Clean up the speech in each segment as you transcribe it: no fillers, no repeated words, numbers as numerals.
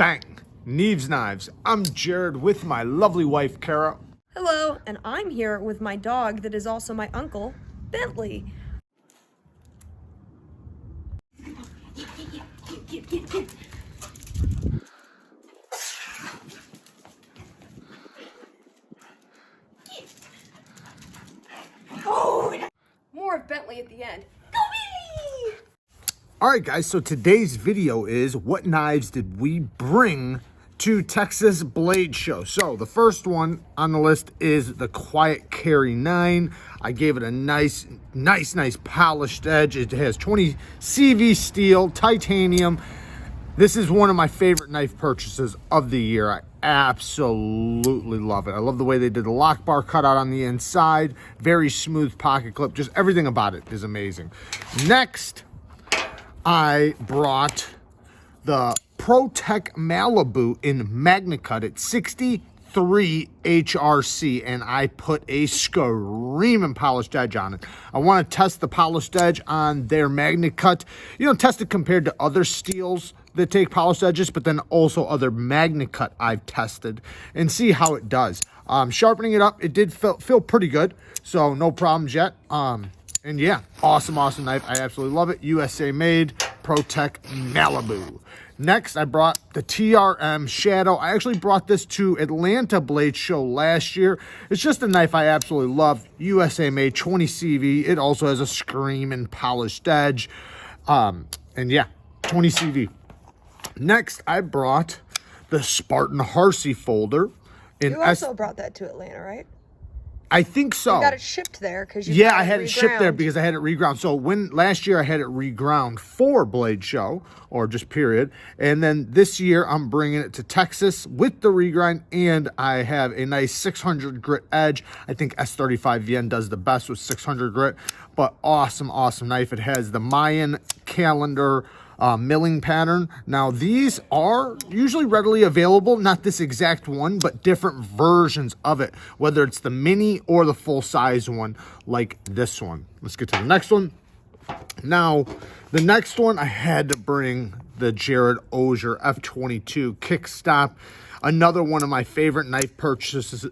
Bang! Neeves Knives. I'm Jared with my lovely wife, Kara. Hello, and I'm here with my dog that is also my uncle, Bentley. More of Bentley at the end. Go Bentley! Alright guys, so today's video is what knives did we bring to Texas Blade Show. So the first one on the list is the Quiet Carry 9. I gave it a nice polished edge. It has 20 CV steel, titanium. This is one of my favorite knife purchases of the year. I absolutely love it. I love the way they did the lock bar cutout on the inside. Very smooth pocket clip. Just everything about it is amazing. Next, I brought the Protech Malibu in Magna Cut at 63 HRC, and I put a screaming polished edge on it. I want to test the polished edge on their Magna Cut. You know, test it compared to other steels that take polished edges, but then also other Magna Cut I've tested and see how it does. Sharpening it up, it did feel pretty good, so no problems yet. And yeah, awesome knife. I absolutely love it. USA made, Protech Malibu. Next, I brought the TRM Shadow. I actually brought this to Atlanta Blade Show last year. It's just a knife I absolutely love. USA made, 20 CV. It also has a screaming polished edge. And yeah, 20 CV. Next, I brought the Spartan Harsey folder. You also brought that to Atlanta, right? I think so. You got it shipped there because you I had it shipped there because I had it reground. So last year I had it reground for Blade Show, or just period. And then this year I'm bringing it to Texas with the regrind, and I have a nice 600 grit edge. I think S35 Yen does the best with 600 grit, but awesome knife. It has the Mayan calendar milling pattern. Now these are usually readily available, not this exact one, but different versions of it, whether it's the mini or the full size one like this one. Let's get to the next one. Now the next one, I had to bring the Jared Oeser F22 Kickstop. Another one of my favorite knife purchases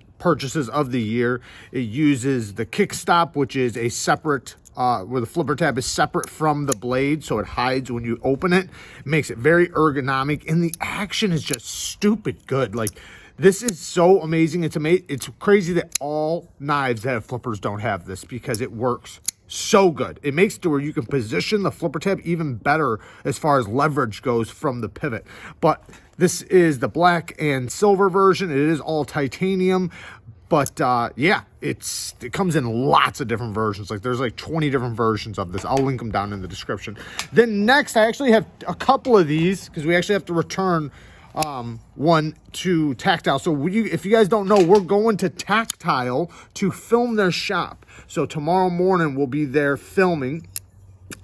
of the year. It uses the Kickstop, which is a separate where the flipper tab is separate from the blade, so it hides when you open it. It makes it very ergonomic, and the action is just stupid good. Like, this is so amazing. It's crazy that all knives that have flippers don't have this, because it works so good. It makes it to where you can position the flipper tab even better as far as leverage goes from the pivot. But this is the black and silver version. It is all titanium. But yeah, it comes in lots of different versions. Like, there's like 20 different versions of this. I'll link them down in the description. Then next, I actually have a couple of these because we actually have to return one to Tactile. So if you guys don't know, we're going to Tactile to film their shop. So tomorrow morning we'll be there filming.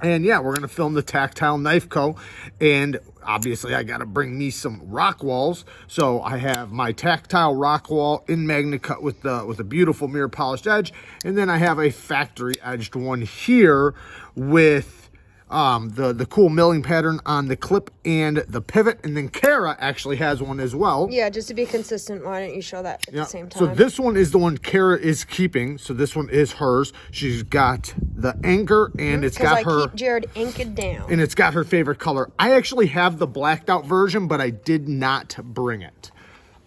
And yeah, we're going to film the Tactile Knife Co. And obviously I got to bring me some Rockwalls. So I have my Tactile Rockwall in Magna Cut with a beautiful mirror polished edge. And then I have a factory edged one here with the cool milling pattern on the clip and the pivot. And then Kara actually has one as well. Yeah, just to be consistent, why don't you show that at the same time? So this one is the one Kara is keeping. So this one is hers. She's got the anchor, and it's got her... I keep Jared anchored down. And it's got her favorite color. I actually have the blacked out version, but I did not bring it.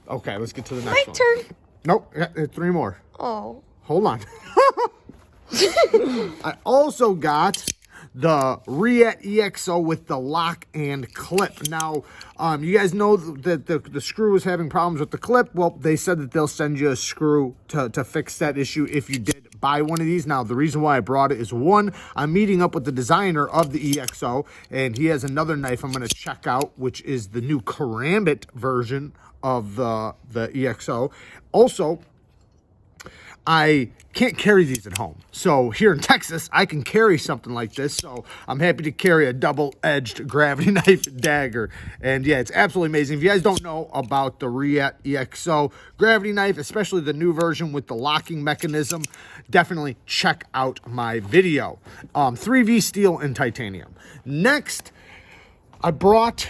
Okay, let's get to the next one. My turn. Nope, three more. Oh. Hold on. I also got the REATE EXO with the lock and clip. Now, you guys know that the screw is having problems with the clip. Well, they said that they'll send you a screw to fix that issue if you did buy one of these. Now, the reason why I brought it is, one, I'm meeting up with the designer of the EXO, and he has another knife I'm going to check out, which is the new Karambit version of the EXO. Also, I can't carry these at home. So here in Texas, I can carry something like this. So I'm happy to carry a double-edged gravity knife dagger. And yeah, it's absolutely amazing. If you guys don't know about the REATE EXO gravity knife, especially the new version with the locking mechanism, definitely check out my video. 3V steel and titanium. Next, I brought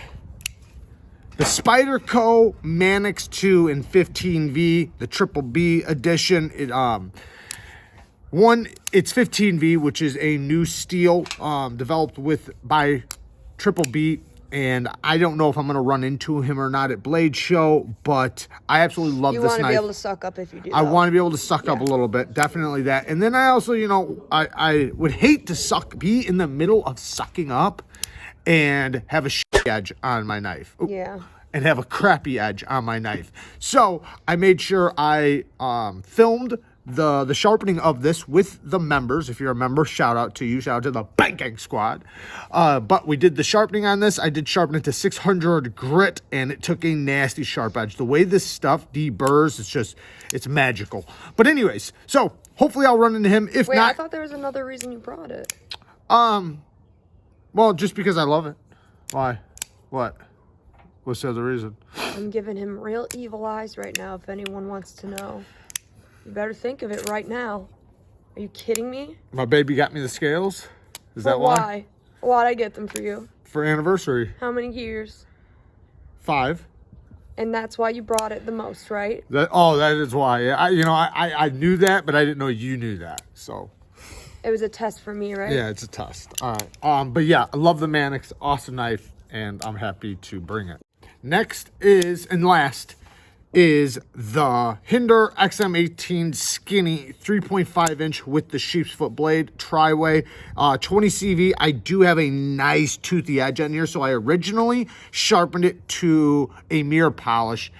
the Spyderco MANIX 2 in 15V, the Triple B edition. It's 15V, which is a new steel developed by Triple B. And I don't know if I'm going to run into him or not at Blade Show, but I absolutely love this knife. You want to be able to suck up if you do. I want to be able to suck up a little bit. Definitely that. And then I also, you know, I would hate to be in the middle of sucking up and have a shitty edge on my knife. Yeah. And have a crappy edge on my knife. So I made sure I filmed the sharpening of this with the members. If you're a member, shout out to you. Shout out to the Banking Squad. But we did the sharpening on this. I did sharpen it to 600 grit, and it took a nasty sharp edge. The way this stuff deburrs, it's magical. But anyways, so hopefully I'll run into him. If Wait, not, I thought there was another reason you brought it. Well, just because I love it. Why? What? What's the other reason? I'm giving him real evil eyes right now, if anyone wants to know. You better think of it right now. Are you kidding me? My baby got me the scales. Is that why? Why'd I get them for you? For anniversary. How many years? 5. And that's why you brought it the most, right? That is why. I knew that, but I didn't know you knew that. So it was a test for me, right? Yeah, it's a test. All right. But yeah, I love the MANIX. Awesome knife, and I'm happy to bring it. Next is, and last, is the Hinderer XM18 skinny 3.5 inch with the sheep's foot blade tri-way 20 CV. I do have a nice toothy edge on here, so I originally sharpened it to a mirror polish.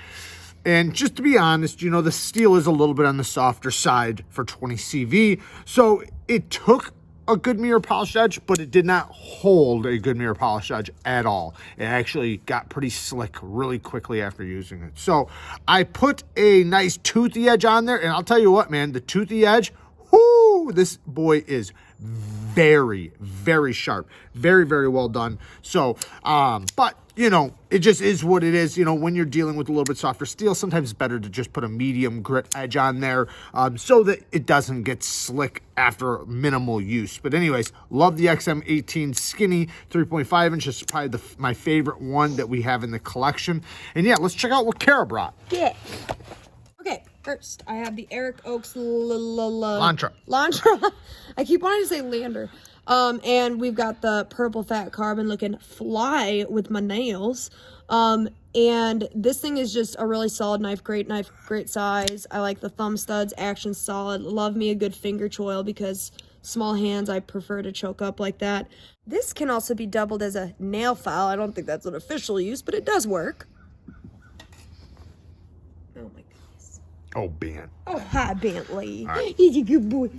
And just to be honest, you know, the steel is a little bit on the softer side for 20 CV, so it took a good mirror polish edge, but it did not hold a good mirror polish edge at all. It actually got pretty slick really quickly after using it. So I put a nice toothy edge on there, and I'll tell you what, man, the toothy edge, whoo, this boy is very, very sharp. Very, very well done. So, but, you know, it just is what it is. You know, when you're dealing with a little bit softer steel, sometimes it's better to just put a medium grit edge on there so that it doesn't get slick after minimal use. But anyways, love the XM18 skinny 3.5 inch. It's probably my favorite one that we have in the collection. And yeah, let's check out what Kara brought. Yeah. Okay, first I have the Eric Oaks Lantra. I keep wanting to say Lander. And we've got the purple fat carbon looking fly with my nails. And this thing is just a really solid knife, great size. I like the thumb studs, action solid. Love me a good finger choil because small hands, I prefer to choke up like that. This can also be doubled as a nail file. I don't think that's an official use, but it does work. Oh my goodness. Oh, Ben. Oh, hi, Bentley. Right. He's a good boy.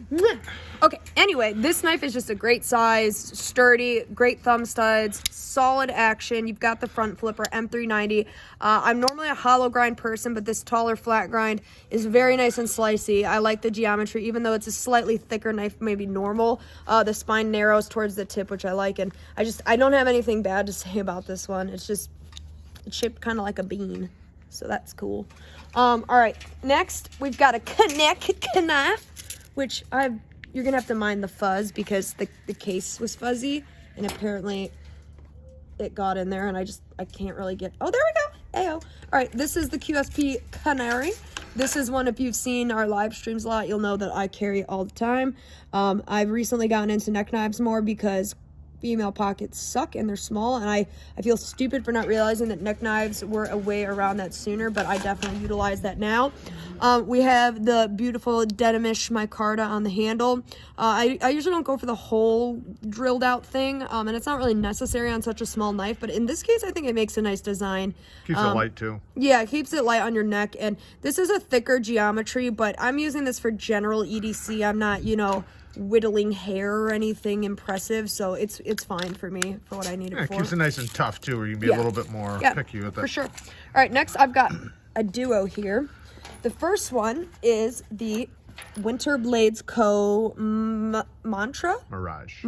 Okay, anyway, this knife is just a great size, sturdy, great thumb studs, solid action. You've got the front flipper, M390. I'm normally a hollow grind person, but this taller flat grind is very nice and slicey. I like the geometry, even though it's a slightly thicker knife, maybe normal. The spine narrows towards the tip, which I like, and I don't have anything bad to say about this one. It's shaped kind of like a bean, so that's cool. All right, next we've got a Connect knife, which you're gonna have to mind the fuzz because the case was fuzzy and apparently it got in there and I can't really get, oh, there we go, ayo. All right, this is the QSP Canary. This is one, if you've seen our live streams a lot, you'll know that I carry all the time. I've recently gotten into neck knives more because female pockets suck and they're small, and I feel stupid for not realizing that neck knives were a way around that sooner, but I definitely utilize that now. We have the beautiful denimish micarta on the handle. I usually don't go for the whole drilled out thing, and it's not really necessary on such a small knife, but in this case I think it makes a nice design. Keeps it light too. Yeah, it keeps it light on your neck, and this is a thicker geometry, but I'm using this for general EDC. I'm not, you know, whittling hair or anything impressive, so it's fine for me for what I need it for. It keeps it nice and tough too, where you can be a little bit more picky with it. For sure. All right, next I've got a duo here. The first one is the Winter Blades Co. Mirage.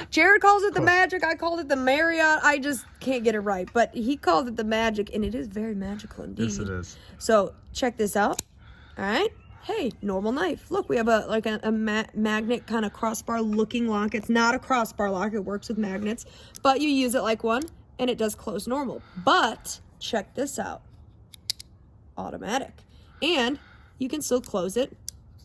Jared calls it the Magic. I called it the Marriott. I just can't get it right, but he called it the Magic, and it is very magical indeed. Yes, it is. So check this out. All right. Hey, normal knife. Look, we have a magnet kind of crossbar looking lock. It's not a crossbar lock. It works with magnets, but you use it like one and it does close normal. But check this out. Automatic. And you can still close it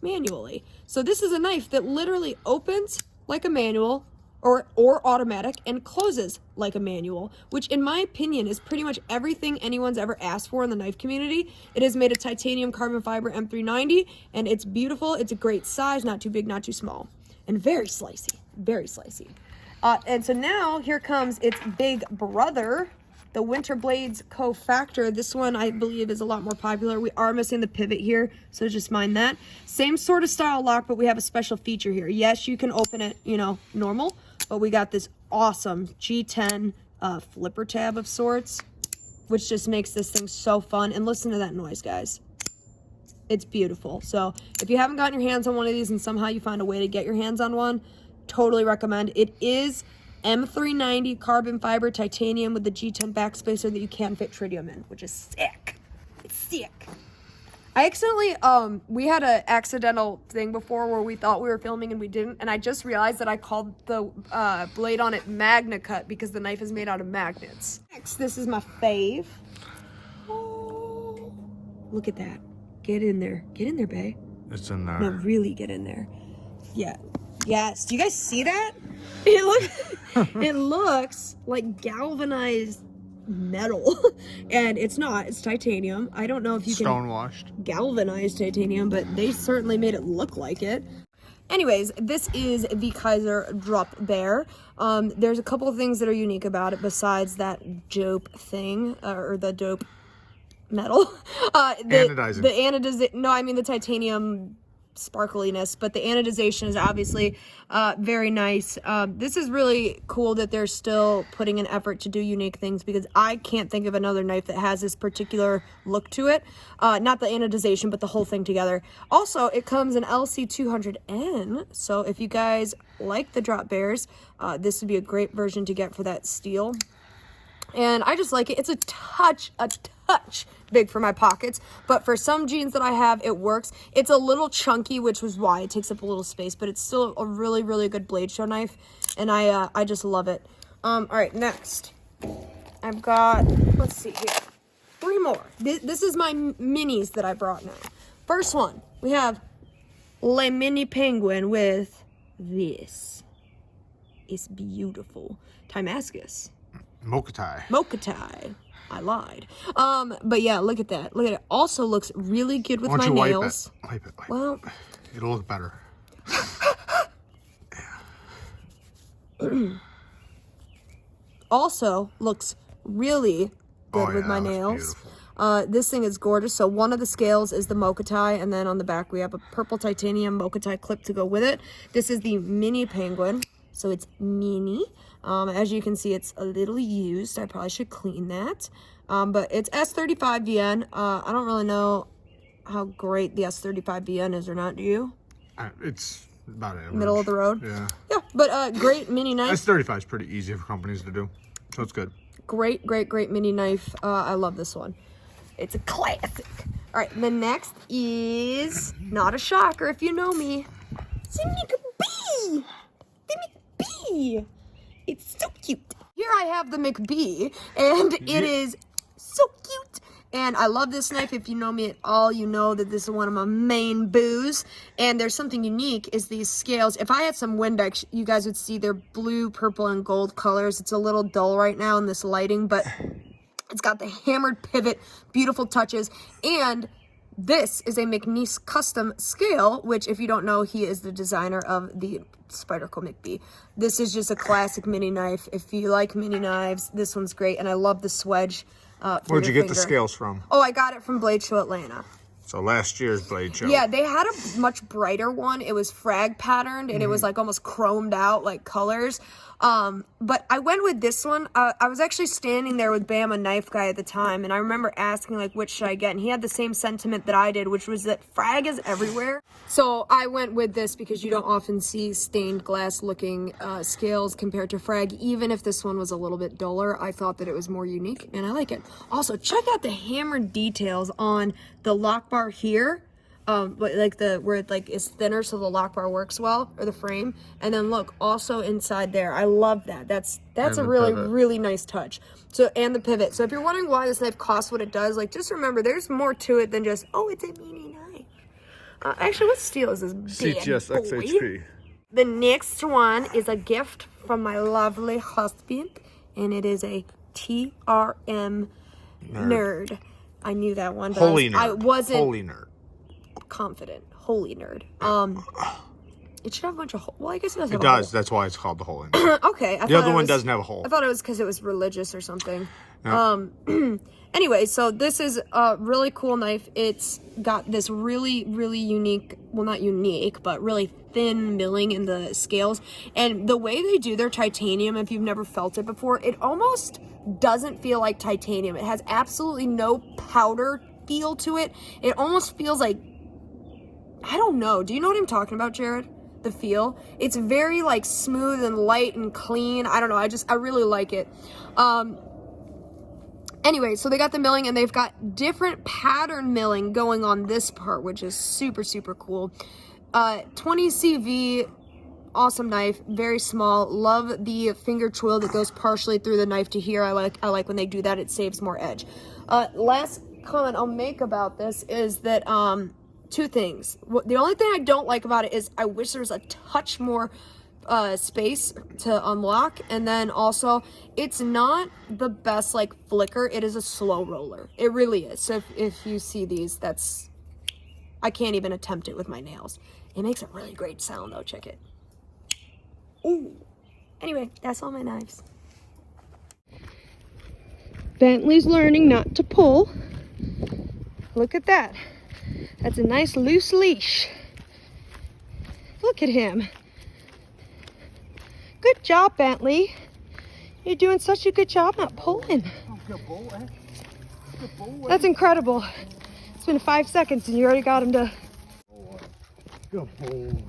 manually. So this is a knife that literally opens like a manual or automatic and closes like a manual, which in my opinion is pretty much everything anyone's ever asked for in the knife community. It is made of titanium carbon fiber M390, and it's beautiful. It's a great size, not too big, not too small, and very slicey, very slicey. And so now here comes its big brother, the Winter Blades Co-Factor. This one I believe is a lot more popular. We are missing the pivot here, so just mind that. Same sort of style lock, but we have a special feature here. Yes, you can open it, you know, normal, but we got this awesome G10 flipper tab of sorts, which just makes this thing so fun. And listen to that noise, guys. It's beautiful. So if you haven't gotten your hands on one of these and somehow you find a way to get your hands on one, totally recommend. It is M390 carbon fiber titanium with the G10 backspacer that you can fit tritium in, which is sick. It's sick. I accidentally, we had an accidental thing before where we thought we were filming and we didn't, and I just realized that I called the blade on it Magna Cut because the knife is made out of magnets. Next, this is my fave. Oh, look at that. Get in there. Get in there, bae. It's in there. No, really get in there. Yeah. Yes. Do you guys see that? It looks like galvanized metal, and it's not. It's titanium. I don't know if you can stonewashed galvanized titanium, but they certainly made it look like it. Anyways, this is the Kizer Drop Bear. There's a couple of things that are unique about it besides that dope thing, or the dope metal. Anodizing. The anodization. No, I mean the titanium sparkliness, but the anodization is obviously very nice. This is really cool that they're still putting an effort to do unique things, because I can't think of another knife that has this particular look to it. Not the anodization, but the whole thing together. Also, it comes in LC200N, so if you guys like the drop bears, this would be a great version to get for that steel. And I just like it. It's a touch big for my pockets, but for some jeans that I have, it works. It's a little chunky, which was why it takes up a little space, but it's still a really, really good blade show knife, and I just love it. All right, next. I've got, let's see here, 3 more. This is my minis that I brought now. First one, we have Le Mini Penguin with this. It's beautiful. Timascus. Mokatai. I lied. But yeah, look at that. Look at it. Also looks really good with my nails. Wipe it. Well, it'll look better. Also looks really good with my nails. This thing is gorgeous. So one of the scales is the Mokatai, and then on the back we have a purple titanium Mokatai clip to go with it. This is the Mini Penguin, so it's mini. As you can see, it's a little used. I probably should clean that. But it's S35VN. I don't really know how great the S35VN is or not. Do you? It's about average. Middle of the road? Yeah. Yeah, but great mini knife. S35 is pretty easy for companies to do, so it's good. Great mini knife. I love this one. It's a classic. All right, the next is not a shocker if you know me. It's a McBee. The McBee. It's so cute. Here I have the McBee, and it is so cute. And I love this knife. If you know me at all, you know that this is one of my main boos. And there's something unique is these scales. If I had some Windex, you guys would see they're blue, purple, and gold colors. It's a little dull right now in this lighting, but it's got the hammered pivot, beautiful touches, and this is a McNeese custom scale, which if you don't know, he is the designer of the Spyderco McBee. This is just a classic mini knife. If you like mini knives, this one's great, and I love the swedge. Where'd you get the scales from? Oh, I got it from Blade Show Atlanta. So last year's Blade Show. Yeah, they had a much brighter one. It was frag patterned, and it was like almost chromed out, like colors. But I went with this one. I was actually standing there with Bam, a knife guy at the time, and I remember asking, like, which should I get? And he had the same sentiment that I did, which was that frag is everywhere. So I went with this because you don't often see stained glass looking scales compared to frag. Even if this one was a little bit duller, I thought that it was more unique, and I like it. Also, check out the hammered details on the lock bar here. but like where it like is thinner so the lock bar works well, or the frame. And then look, also inside there, I love that. That's a really pivot. really nice touch. So, and the pivot. So if you're wondering why this knife costs what it does, like just remember there's more to it than just, oh, it's a mini knife. Actually, what steel is this? CTS bad boy? XHP. The next one is a gift from my lovely husband, and it is a TRM Nerd. I knew that one, but Holey Nerd. I wasn't Holey Nerd. confident. Holey Nerd. It should have a bunch of well, I guess it does have It a does. hole. That's why it's called the Holey Nerd. Okay. The other one doesn't have a hole. I thought it was because it was religious or something. No. Anyway, so this is a really cool knife. It's got this really, really unique, well, not unique, but really thin milling in the scales. And the way they do their titanium, if you've never felt it before, it almost doesn't feel like titanium. It has absolutely no powder feel to it. It almost feels like, I don't know. Do you know what I'm talking about, Jared? The feel. It's very like smooth and light and clean. I don't know. I really like it. Anyway, so they got the milling and they've got different pattern milling going on this part, which is super, super cool. 20 CV, awesome knife, very small. Love the finger twill that goes partially through the knife to here. I like when they do that. It saves more edge. Last comment I'll make about this is that two things. The only thing I don't like about it is I wish there was a touch more space to unlock, and then also it's not the best like flicker. It is a slow roller. It really is. So if you see these, that's, I can't even attempt it with my nails. It makes a really great sound though. Check it. Ooh. Anyway, that's all my knives. Bentley's learning not to pull. Look at that. That's a nice loose leash. Look at him. Good job, Bentley. You're doing such a good job not pulling. That's incredible. It's been 5 seconds and you already got him to... Good pull.